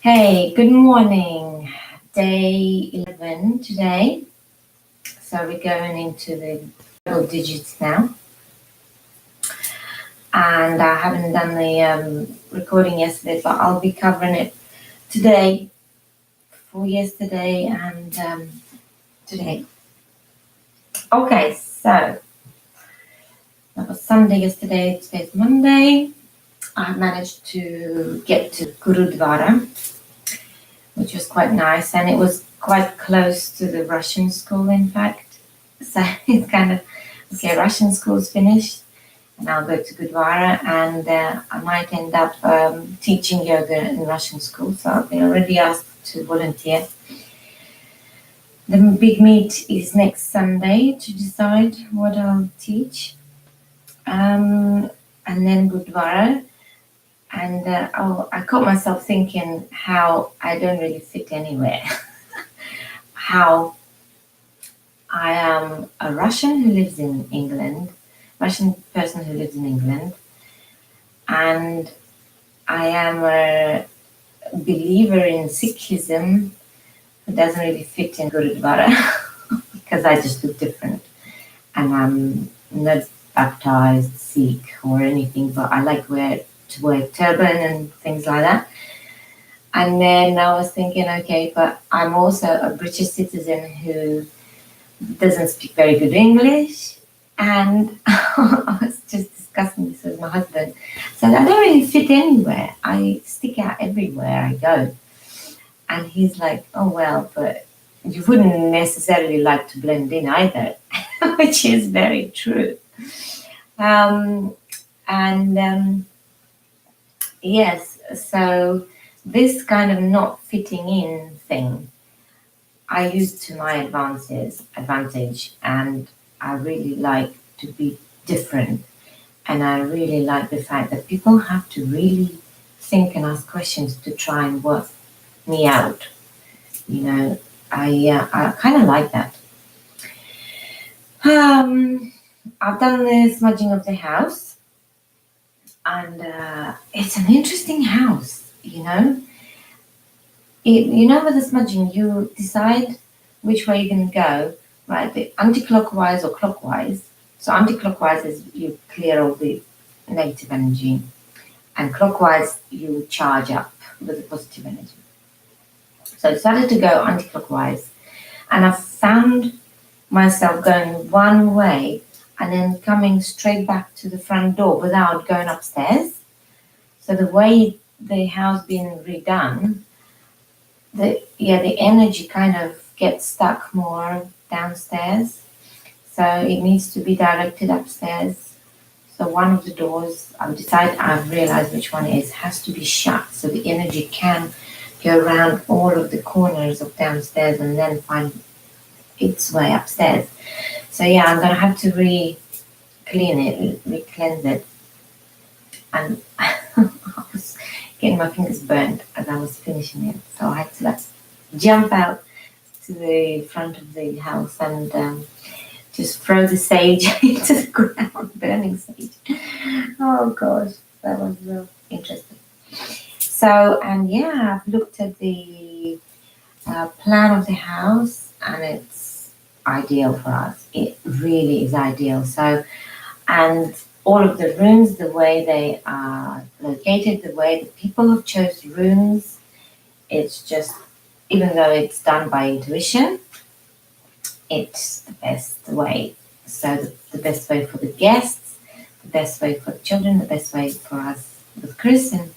Hey, good morning. Day 11 today. So we're going into the double digits now. And I haven't done the recording yesterday, but I'll be covering it today for yesterday and today. Okay, so that was Sunday yesterday, today's Monday. I managed to get to Gurudwara, which was quite nice, and it was quite close to the Russian school, in fact. So it's kind of okay. Russian school's finished, and I'll go to Gurdwara, and I might end up teaching yoga in Russian school. So I've been already asked to volunteer. The big meet is next Sunday to decide what I'll teach, and then Gurdwara. And I caught myself thinking how I don't really fit anywhere. How I am a Russian who lives in England, Russian person who lives in England, and I am a believer in Sikhism who doesn't really fit in Gurudwara because I just look different. And I'm not baptized Sikh or anything, but I like to wear turban and things like that. And then I was thinking, okay, but I'm also a British citizen who doesn't speak very good English. And I was just discussing this with my husband. So I don't really fit anywhere. I stick out everywhere I go. And he's like, oh, well, but you wouldn't necessarily like to blend in either, which is very true. Yes, so this kind of not fitting in thing I use to my advantage, and I really like to be different, and I really like the fact that people have to really think and ask questions to try and work me out. You know, I kind of like that. I've done the smudging of the house, and it's an interesting house. With the smudging, you decide which way you're going to go, right? The anti-clockwise or clockwise. So anti-clockwise is you clear all the negative energy, and clockwise you charge up with the positive energy. So I decided to go anti-clockwise, and I found myself going one way and then coming straight back to the front door without going upstairs. So the way the house being redone, the energy kind of gets stuck more downstairs, so it needs to be directed upstairs. So one of the doors, I've realized which one it is, has to be shut, so the energy can go around all of the corners of downstairs and then find its way upstairs. So yeah, I'm gonna have to re-cleanse it, and I was getting my fingers burnt as I was finishing it. So I had to jump out to the front of the house and just throw the sage into the ground, burning sage. Oh gosh, that was real interesting. So, and yeah, I've looked at the plan of the house, and it's ideal for us. It really is ideal. So, and all of the rooms, the way they are located, the way the people have chose rooms, it's just, even though it's done by intuition, it's the best way. So the best way for the guests, the best way for the children, the best way for us with Chris, and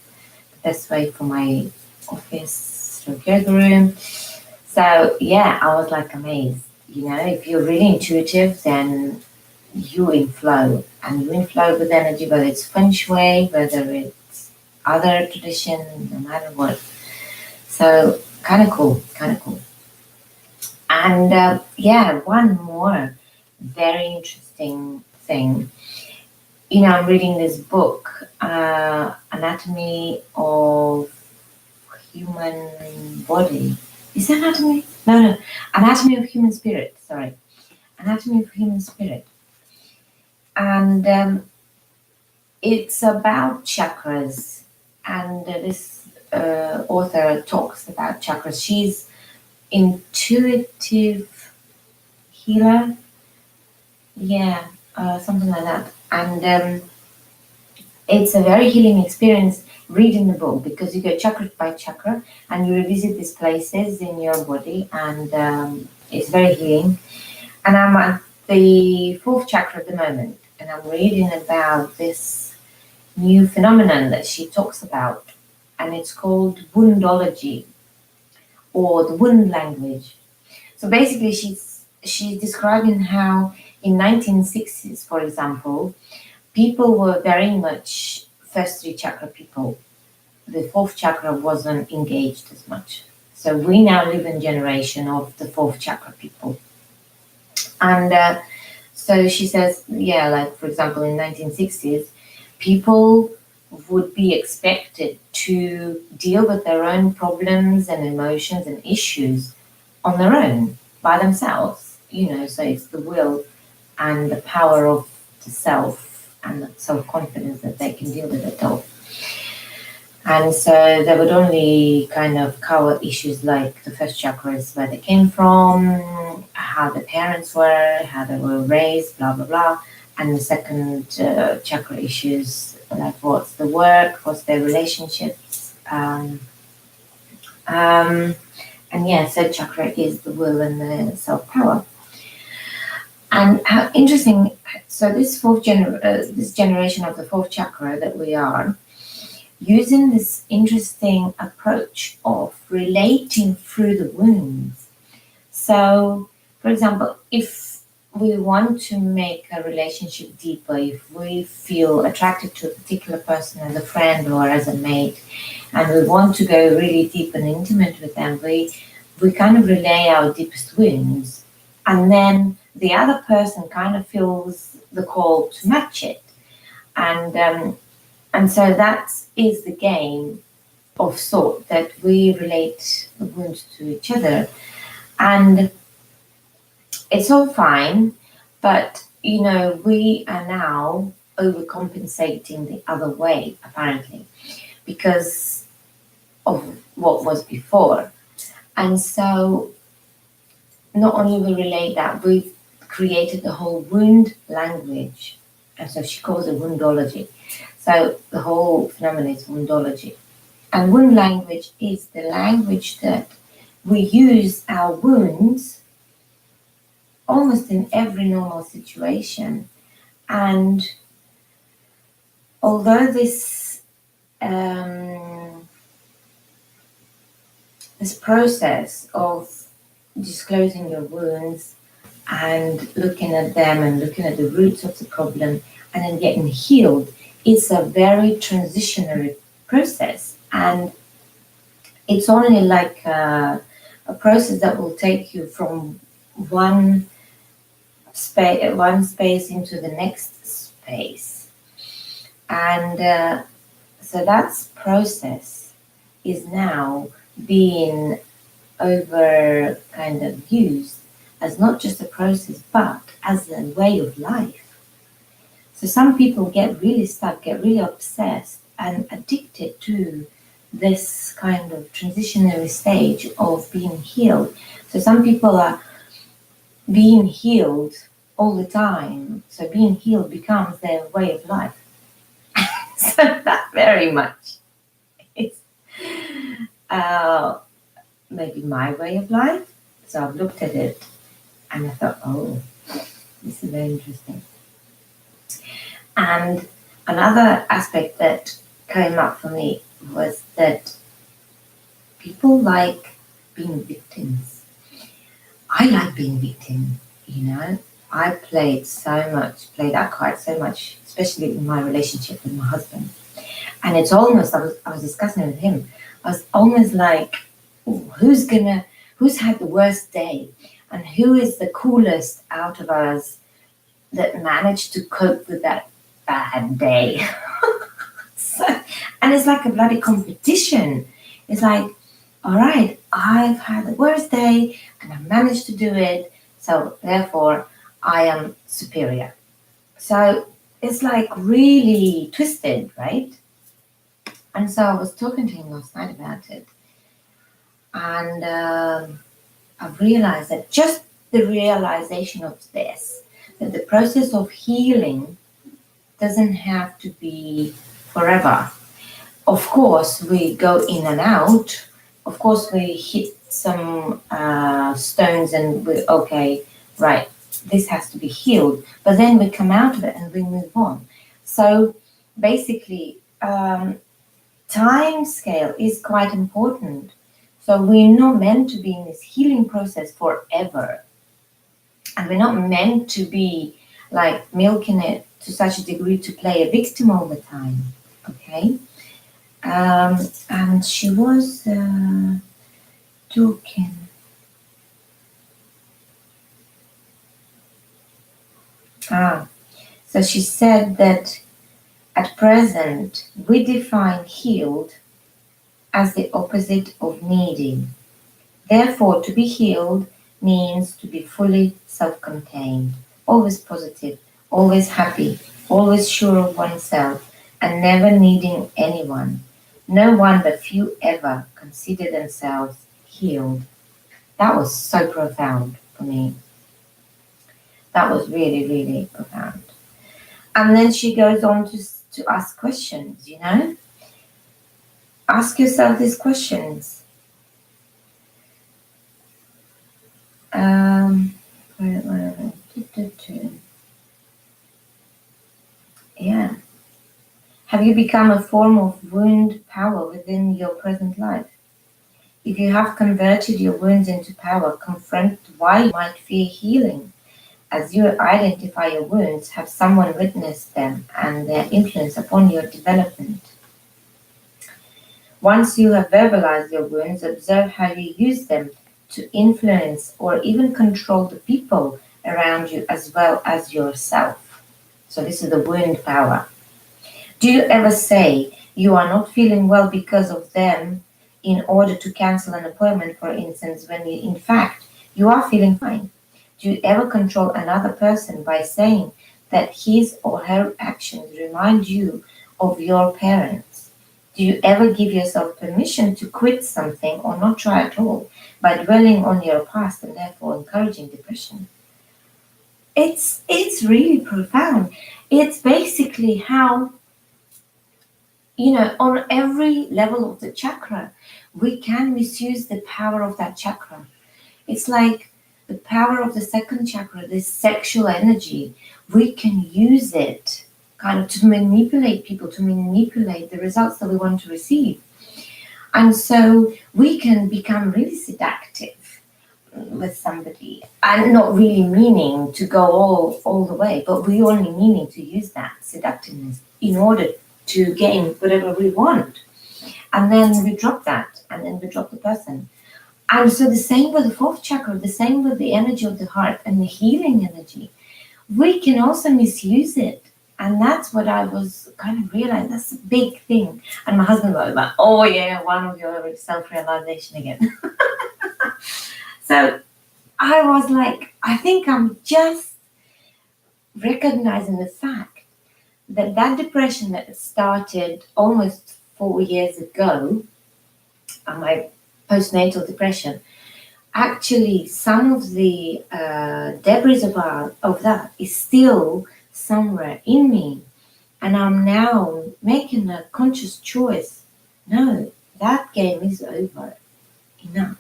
the best way for my office yoga room. So yeah, I was amazed. If you're really intuitive, then you in flow, and you in flow with energy, whether it's feng shui, whether it's other tradition, no matter what. So kind of cool. And one more very interesting thing. I'm reading this book, Anatomy of Human Body. Is that anatomy? No. Anatomy of Human Spirit. Sorry. Anatomy of Human Spirit. And it's about chakras. And this author talks about chakras. She's intuitive healer, yeah, something like that. And it's a very healing experience reading the book, because you go chakra by chakra and you revisit these places in your body, and it's very healing. And I'm at the fourth chakra at the moment, and I'm reading about this new phenomenon that she talks about, and it's called Woundology, or the wound language. So basically, she's describing how in 1960s, for example, people were very much first three chakra people. The fourth chakra wasn't engaged as much. So we now live in generation of the fourth chakra people. And so she says, yeah, like for example, in 1960s, people would be expected to deal with their own problems and emotions and issues on their own, by themselves, so it's the will and the power of the self and the self-confidence that they can deal with it all. And so they would only kind of cover issues like the first chakra is where they came from, how the parents were, how they were raised, blah, blah, blah. And the second chakra issues, like what's the work, what's their relationships. And yeah, third chakra is the will and the self-power. And how interesting, so this this generation of the fourth chakra that we are, using this interesting approach of relating through the wounds. So, for example, if we want to make a relationship deeper, if we feel attracted to a particular person as a friend or as a mate, and we want to go really deep and intimate with them, we kind of relay our deepest wounds, and then the other person kind of feels the call to match it. And so that is the game of thought, that we relate the wounds to each other. And it's all fine, but, we are now overcompensating the other way, apparently, because of what was before. And so not only we relate that, we've created the whole wound language. And so she calls it Woundology. So the whole phenomenon is Woundology. And wound language is the language that we use our wounds almost in every normal situation. And although this process of disclosing your wounds and looking at them and looking at the roots of the problem and then getting healed, it's a very transitionary process. And it's only like a process that will take you from one space into the next space. And so that process is now being over kind of used as not just a process, but as a way of life. So some people get really stuck, get really obsessed and addicted to this kind of transitionary stage of being healed. So some people are being healed all the time. So being healed becomes their way of life. So that very much is maybe my way of life. So I've looked at it and I thought, oh, this is very interesting. And another aspect that came up for me was that people like being victims. I like being victim, I played that card so much, especially in my relationship with my husband. And it's almost, I was discussing with him, I was almost like, who's had the worst day? And who is the coolest out of us that managed to cope with that bad day? And it's like a bloody competition. It's like, all right, I've had the worst day and I managed to do it, so therefore I am superior. So it's like really twisted, right? And so I was talking to him last night about it. And I've realized that just the realization of this, that the process of healing doesn't have to be forever. Of course, we go in and out. Of course, we hit some stones and we, okay, right, this has to be healed. But then we come out of it and we move on. So basically, time scale is quite important. So we're not meant to be in this healing process forever. And we're not meant to be like milking it to such a degree to play a victim all the time. Okay? And she was talking. So she said that at present we define healed as the opposite of needy. Therefore, to be healed means to be fully self-contained, always positive, always happy, always sure of oneself, and never needing anyone. No one but few ever consider themselves healed. That was so profound for me. That was really, really profound. And then she goes on to ask questions, you know? Ask yourself these questions. Yeah. Have you become a form of wound power within your present life? If you have converted your wounds into power, confront why you might fear healing. As you identify your wounds, have someone witness them and their influence upon your development. Once you have verbalized your wounds, observe how you use them to influence or even control the people around you as well as yourself. So this is the wound power. Do you ever say you are not feeling well because of them in order to cancel an appointment, for instance, when in fact you are feeling fine? Do you ever control another person by saying that his or her actions remind you of your parents? Do you ever give yourself permission to quit something or not try at all by dwelling on your past and therefore encouraging depression? It's really profound. It's basically how, you know, on every level of the chakra, we can misuse the power of that chakra. It's like the power of the second chakra, this sexual energy. We can use it kind of to manipulate people, to manipulate the results that we want to receive. And so we can become really seductive with somebody and not really meaning to go all the way, but we only meaning to use that seductiveness in order to gain whatever we want. And then we drop that, and then we drop the person. And so the same with the fourth chakra, the same with the energy of the heart and the healing energy. We can also misuse it. And that's what I was kind of realizing. That's a big thing. And my husband was like, oh yeah, one of your self-realization again. So I was like, I think I'm just recognizing the fact that that depression that started almost 4 years ago, my postnatal depression, actually some of the debris of that is still somewhere in me. And I'm now making a conscious choice. No, that game is over. Enough.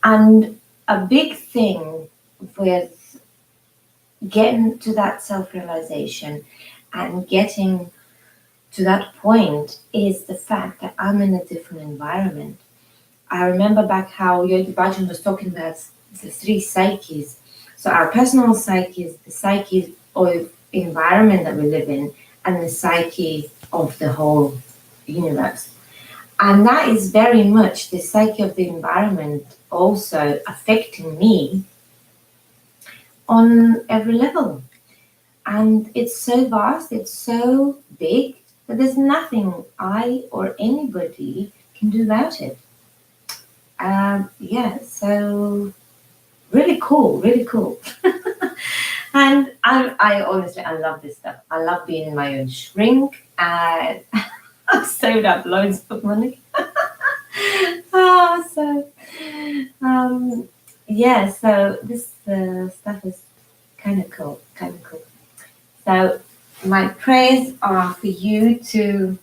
And a big thing with getting to that self-realization and getting to that point is the fact that I'm in a different environment. I remember back how Yogi Bhajan was talking about the three psyches. So our personal psyche is the psyche of environment that we live in and the psyche of the whole universe. And that is very much the psyche of the environment also affecting me on every level. And it's so vast, it's so big, that there's nothing I or anybody can do about it. So really cool, really cool. And I honestly, I love this stuff. I love being my own shrink. I've saved up loads of money. Oh, so yeah, so this stuff is kind of cool, kind of cool. So my prayers are for you to,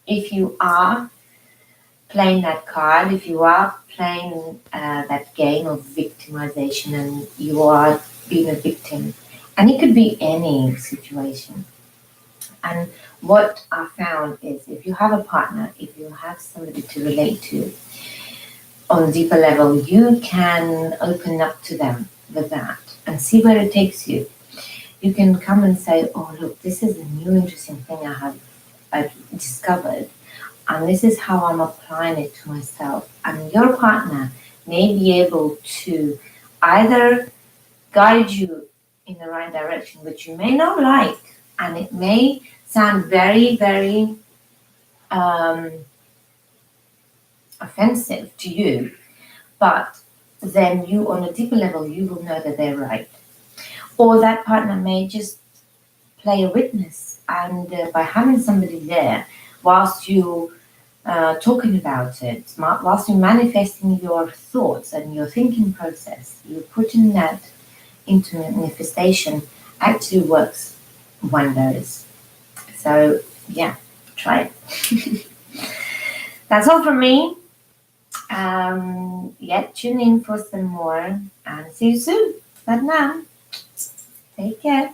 if you are playing that card, if you are playing that game of victimization and you are being a victim, and it could be any situation. And what I found is if you have a partner, if you have somebody to relate to on a deeper level, you can open up to them with that and see where it takes you. You can come and say, oh, look, this is a new interesting thing I've discovered, and this is how I'm applying it to myself. And your partner may be able to either guide you in the right direction, which you may not like, and it may sound very, very offensive to you, but then you, on a deeper level, you will know that they're right. Or that partner may just play a witness, and by having somebody there, whilst you talking about it, whilst you're manifesting your thoughts and your thinking process, you're putting that into manifestation, actually works wonders. So yeah, try it. That's all from me. Yeah, tune in for some more and see you soon. But now, take care.